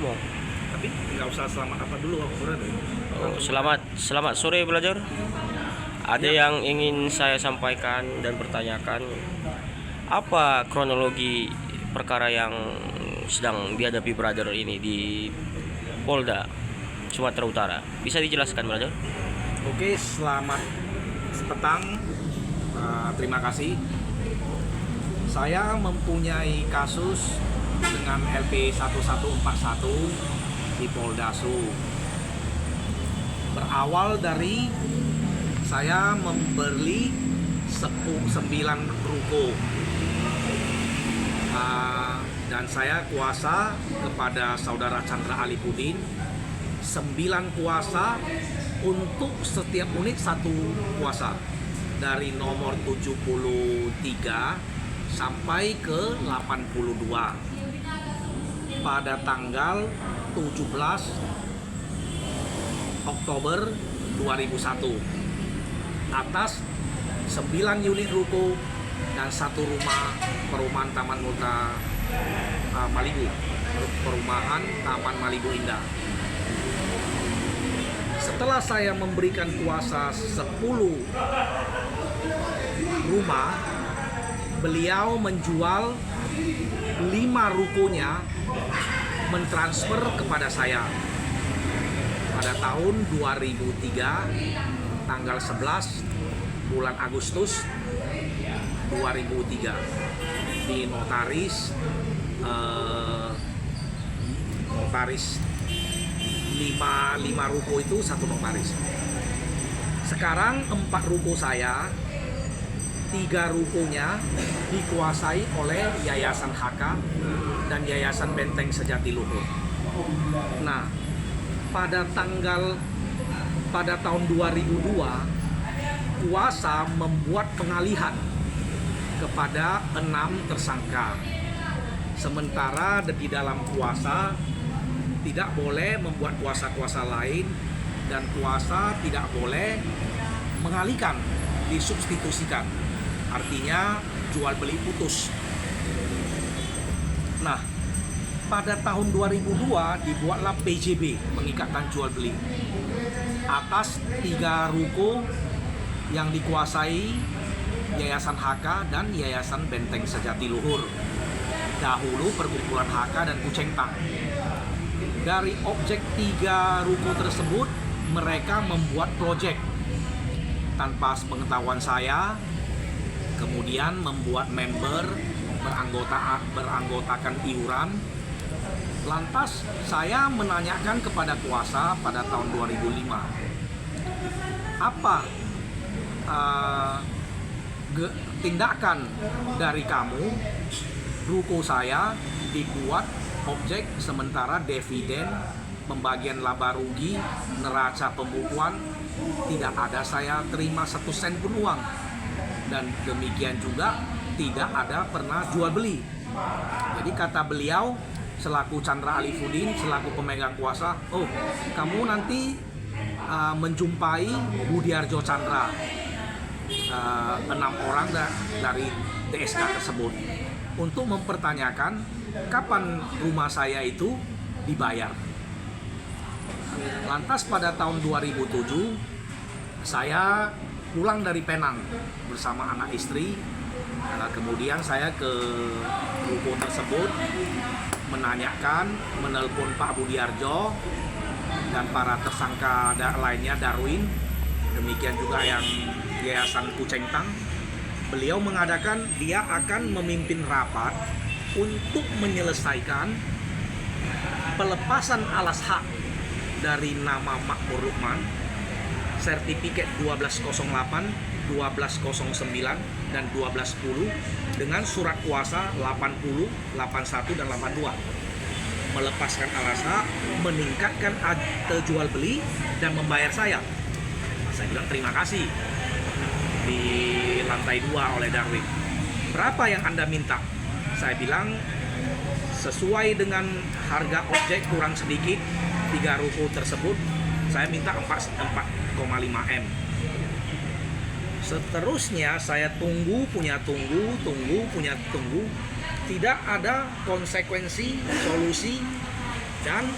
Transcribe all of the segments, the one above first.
ngomong. Tapi nggak usah selamat apa dulu aku Oh, selamat sore belajar. Ada yang ingin saya sampaikan dan pertanyakan, apa kronologi perkara yang sedang dihadapi brother ini di Polda Sumatera Utara? Bisa dijelaskan belajar? Oke, selamat petang. Terima kasih. Saya mempunyai kasus dengan LP 1141 di Polda Su. Berawal dari saya membeli 9 ruko, dan saya kuasa kepada saudara Chandra Alipudin 9 kuasa untuk setiap unit 1 kuasa dari nomor 73 sampai ke 82 pada tanggal 17 Oktober 2001 atas 9 unit ruko dan 1 rumah perumahan Taman Kota Malibu, perumahan Taman Malibu Indah. Setelah saya memberikan kuasa 10 rumah, beliau menjual 5 rukonya, mentransfer kepada saya pada tahun 2003 tanggal 11 bulan Agustus 2003 di notaris 5 ruko itu 1 notaris. Sekarang 4 ruko saya, 3 rukonya dikuasai oleh Yayasan HK dan Yayasan Benteng Sejati Luhur. Nah, pada tahun 2002 kuasa membuat pengalihan kepada 6 tersangka. Sementara di dalam kuasa tidak boleh membuat kuasa-kuasa lain dan kuasa tidak boleh mengalihkan, disubstitusikan. Artinya jual beli putus. Nah, pada tahun 2002 dibuatlah PJB, pengikatan jual beli, atas 3 ruko yang dikuasai Yayasan HK dan Yayasan Benteng Sejati Luhur. Dahulu perkumpulan HK dan Kuceng Tang. Dari objek 3 ruko tersebut, mereka membuat proyek tanpa pengetahuan saya, kemudian membuat member, beranggotakan iuran. Lantas saya menanyakan kepada kuasa pada tahun 2005, apa tindakan dari kamu? Ruko saya dibuat objek sementara dividen, pembagian laba rugi, neraca pembukuan tidak ada saya terima 1 sen pun uang, dan demikian juga tidak ada pernah jual beli. Jadi kata beliau selaku Chandra Alipudin, selaku pemegang kuasa, oh kamu nanti menjumpai Budiarjo Chandra, 6 orang dari DSK tersebut, untuk mempertanyakan kapan rumah saya itu dibayar. Lantas pada tahun 2007 saya pulang dari Penang bersama anak istri. Kemudian saya ke ruko tersebut menelpon Pak Budiarjo dan para tersangka lainnya, Darwin, demikian juga yang Yayasan Kuceng Tang. Beliau mengadakan dia akan memimpin rapat untuk menyelesaikan pelepasan alas hak dari nama Makmur Rukman, sertifikat 1208, 1209, dan 1210 dengan surat kuasa 80, 81, dan 82. Melepaskan alas hak, meningkatkan akte jual beli, dan membayar saya. Saya bilang terima kasih di lantai 2 oleh Darwin. Berapa yang Anda minta? Saya bilang sesuai dengan harga objek kurang sedikit 3 ruko tersebut, saya minta 4,5 M. Seterusnya saya tunggu. Tidak ada konsekuensi, solusi Dan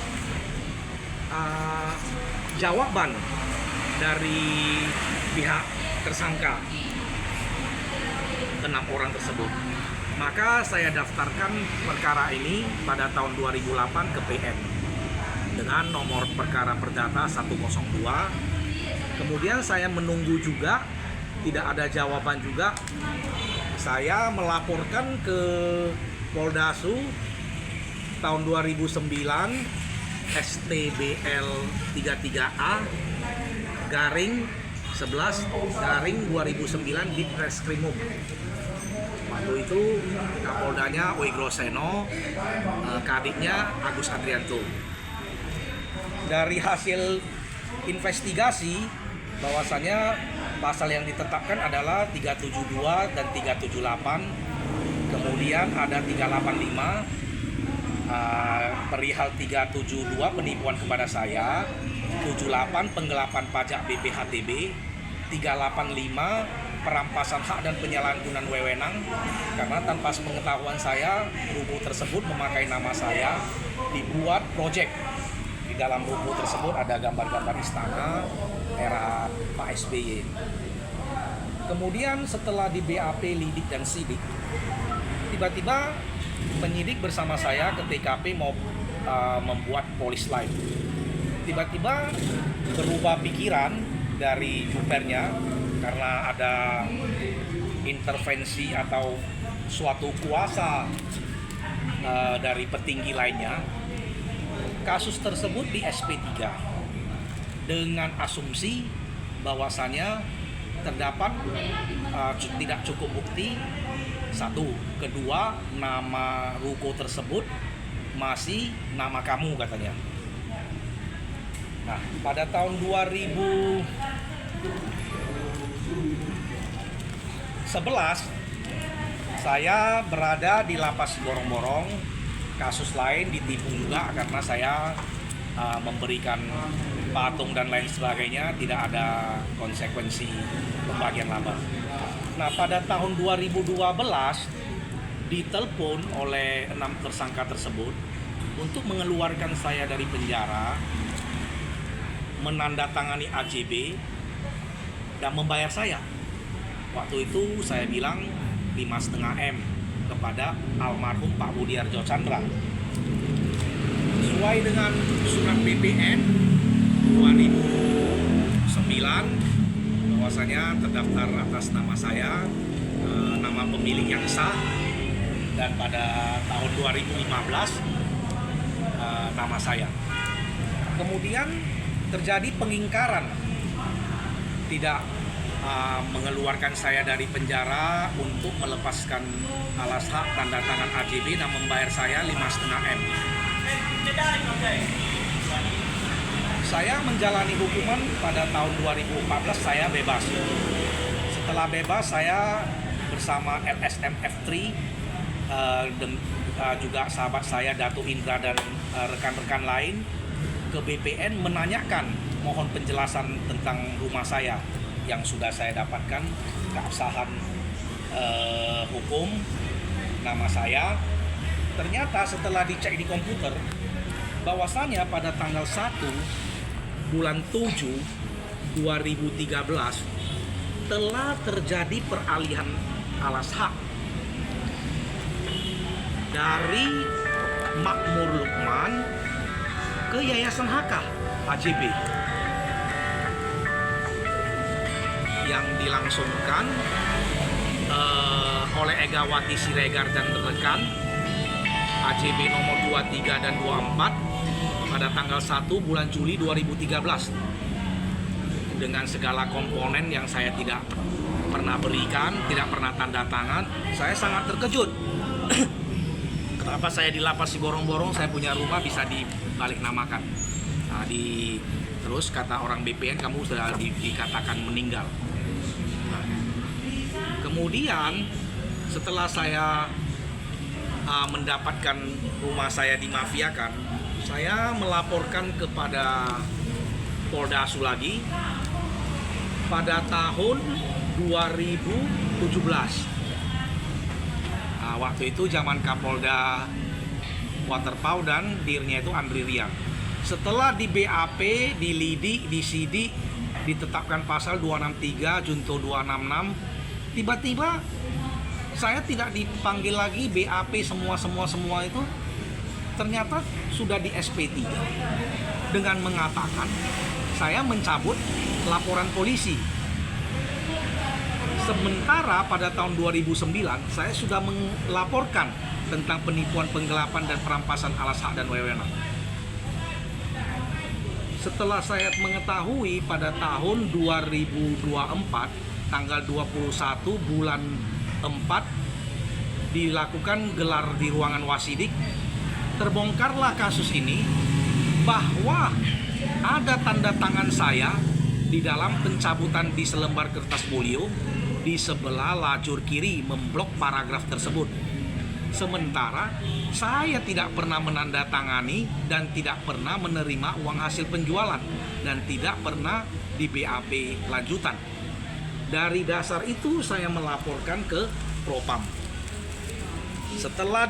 jawaban dari pihak tersangka 6 orang tersebut, maka saya daftarkan perkara ini pada tahun 2008 ke PN dengan nomor perkara perdata 102. Kemudian saya menunggu juga, tidak ada jawaban juga. Saya melaporkan ke Poldasu tahun 2009 STBL 33A garing 11 garing 2009 di Reskrimum. Waktu itu Kapoldanya Wigroseno, Kadiknya Agus Adrianto. Dari hasil investigasi bahwasannya pasal yang ditetapkan adalah 372 dan 378. Kemudian ada 385 perihal 372 penipuan kepada saya, 78 penggelapan pajak BPHTB, 385 perampasan hak dan penyalahgunaan wewenang karena tanpa sepengetahuan saya ruko tersebut memakai nama saya dibuat proyek. Di dalam ruko tersebut ada gambar-gambar istana era Pak SBY. Kemudian setelah di BAP lidik dan sidik, tiba-tiba penyidik bersama saya ke TKP mau membuat polis lain. Tiba-tiba berubah pikiran dari jupernya karena ada intervensi atau suatu kuasa dari petinggi lainnya. Kasus tersebut di SP3 dengan asumsi bahwasannya terdapat tidak cukup bukti. Satu, kedua, nama ruko tersebut masih nama kamu katanya. Nah, pada tahun 2011 saya berada di lapas Borong-Borong. Kasus lain ditipu juga karena saya memberikan patung dan lain sebagainya, tidak ada konsekuensi pembagian laba. Nah, pada tahun 2012 ditelepon oleh 6 tersangka tersebut untuk mengeluarkan saya dari penjara, menandatangani AJB dan membayar saya. Waktu itu saya bilang 5,5 M kepada almarhum Pak Budiarjo Chandra. Sesuai dengan surat BPN 2009 bahwasanya terdaftar atas nama saya, nama pemilik yang sah, dan pada tahun 2015 nama saya. Kemudian terjadi pengingkaran, tidak mengeluarkan saya dari penjara untuk melepaskan alas hak tanda tangan AJB dan membayar saya 5,5 M. Saya menjalani hukuman pada tahun 2014, saya bebas. Setelah bebas, saya bersama LSM F3 juga sahabat saya Datu Indra dan rekan-rekan lain ke BPN menanyakan, mohon penjelasan tentang rumah saya yang sudah saya dapatkan keabsahan hukum nama saya. Ternyata setelah dicek di komputer bahwasanya pada tanggal 1 bulan 7 2013 telah terjadi peralihan alas hak dari Makmur Lukman ke Yayasan HK AJB yang dilangsungkan oleh Egawati Siregar dan rekan AJB nomor 23 dan 24 pada tanggal 1 bulan Juli 2013 dengan segala komponen yang saya tidak pernah berikan, tidak pernah tanda tangan. Saya sangat terkejut. Kenapa saya di lapas di Borong-Borong, saya punya rumah bisa dibalik namakan. Nah, terus kata orang BPN, kamu sudah dikatakan meninggal. Nah, kemudian setelah saya mendapatkan rumah saya dimafiakan, saya melaporkan kepada Poldasu lagi pada tahun 2017. Nah, waktu itu zaman Kapolda Waterpau, dan dirnya itu Andri Rian. Setelah di BAP, dilidik, disidik, ditetapkan pasal 263, junto 266, tiba-tiba saya tidak dipanggil lagi. BAP semua itu ternyata sudah di SP3 dengan mengatakan saya mencabut laporan polisi. Sementara pada tahun 2009 saya sudah melaporkan tentang penipuan, penggelapan, dan perampasan alas hak dan wewenang. Setelah saya mengetahui pada tahun 2024 tanggal 21 bulan 4 dilakukan gelar di ruangan Wasidik, terbongkarlah kasus ini bahwa ada tanda tangan saya di dalam pencabutan di selembar kertas folio di sebelah lajur kiri memblok paragraf tersebut. Sementara saya tidak pernah menandatangani dan tidak pernah menerima uang hasil penjualan dan tidak pernah di BAP lanjutan. Dari dasar itu saya melaporkan ke Propam. Setelah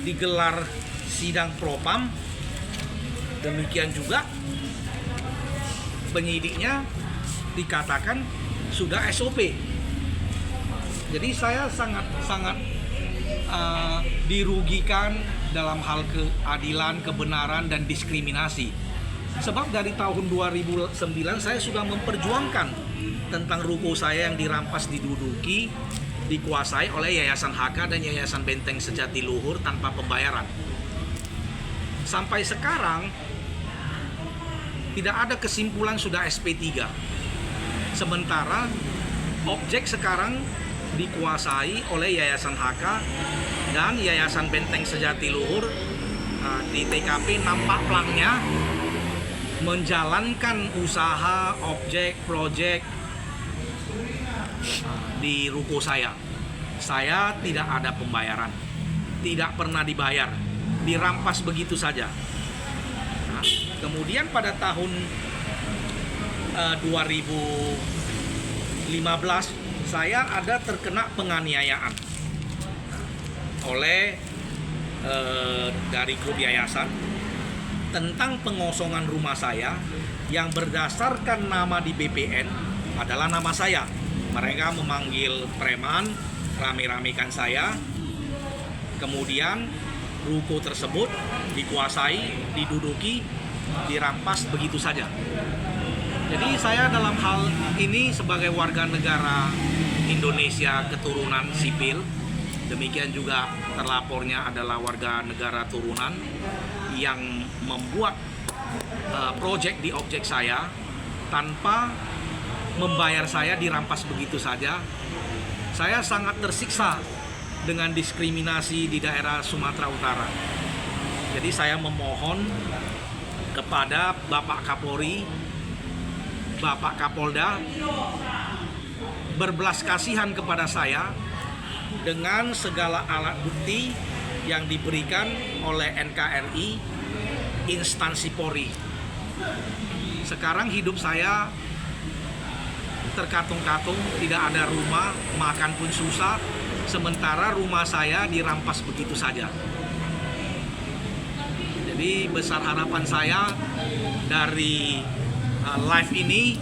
digelar sidang Propam, demikian juga penyidiknya dikatakan sudah SOP. Jadi saya sangat dirugikan dalam hal keadilan, kebenaran, dan diskriminasi. Sebab dari tahun 2009 saya sudah memperjuangkan tentang ruko saya yang dirampas, diduduki, dikuasai oleh Yayasan HK dan Yayasan Benteng Sejati Luhur tanpa pembayaran. Sampai sekarang tidak ada kesimpulan sudah SP3. Sementara objek sekarang dikuasai oleh Yayasan HK dan Yayasan Benteng Sejati Luhur. Di TKP nampak pelangnya menjalankan usaha objek proyek di ruko saya. Saya tidak ada pembayaran, tidak pernah dibayar, dirampas begitu saja. Nah, kemudian pada tahun 2015 saya ada terkena penganiayaan oleh dari grup yayasan tentang pengosongan rumah saya yang berdasarkan nama di BPN adalah nama saya. Mereka memanggil preman, rame-ramekan saya. Kemudian ruko tersebut dikuasai, diduduki, dirampas begitu saja. Jadi saya dalam hal ini sebagai warga negara Indonesia keturunan sipil, demikian juga terlapornya adalah warga negara turunan yang membuat proyek di objek saya tanpa membayar saya, dirampas begitu saja. Saya sangat tersiksa dengan diskriminasi di daerah Sumatera Utara. Jadi saya memohon kepada Bapak Kapolri, Bapak Kapolda berbelas kasihan kepada saya dengan segala alat bukti yang diberikan oleh NKRI, instansi Polri. Sekarang hidup saya terkatung-katung, tidak ada rumah, makan pun susah, sementara rumah saya dirampas begitu saja. Jadi besar harapan saya dari live ini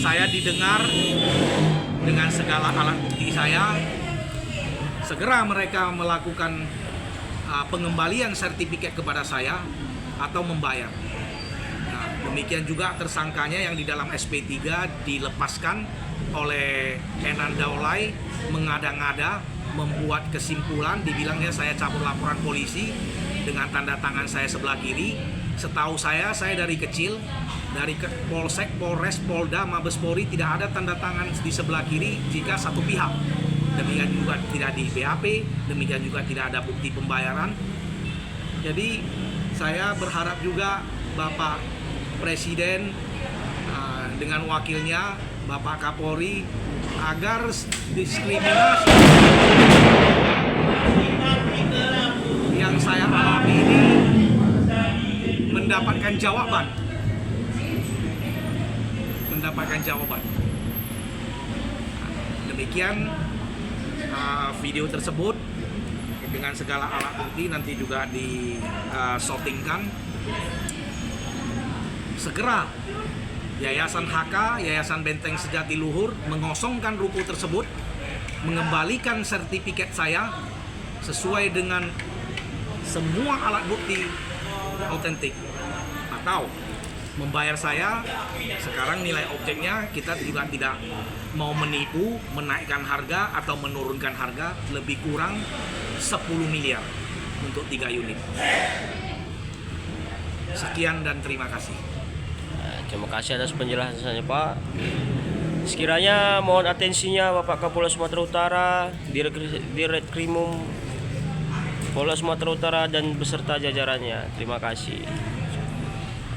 saya didengar dengan segala alat bukti saya. Segera mereka melakukan pengembalian sertifikat kepada saya atau membayar. Nah, demikian juga tersangkanya yang di dalam SP3 dilepaskan oleh Enan Daulay mengada-ngada, membuat kesimpulan, dibilangnya saya cabut laporan polisi dengan tanda tangan saya sebelah kiri. Setahu saya dari kecil, dari Polsek, Polres, Polda, Mabes Polri tidak ada tanda tangan di sebelah kiri jika satu pihak. Demikian juga tidak di BAP, demikian juga tidak ada bukti pembayaran. Jadi saya berharap juga Bapak Presiden dengan wakilnya Bapak Kapolri agar diskriminasi yang saya alami ini mendapatkan jawaban. Demikian video tersebut. dengan segala alat bukti nanti juga disortingkan. Segera Yayasan HK, Yayasan Benteng Sejati Luhur mengosongkan ruko tersebut, mengembalikan sertifikat saya sesuai dengan semua alat bukti autentik, atau membayar saya. Sekarang nilai objeknya kita juga tidak mau menipu, menaikkan harga atau menurunkan harga, lebih kurang 10 miliar untuk 3 unit. Sekian dan terima kasih. Terima kasih atas penjelasannya Pak. Sekiranya mohon atensinya Bapak Kapolres Sumatera Utara, Direkrimum Polres Sumatera Utara dan beserta jajarannya. Terima kasih.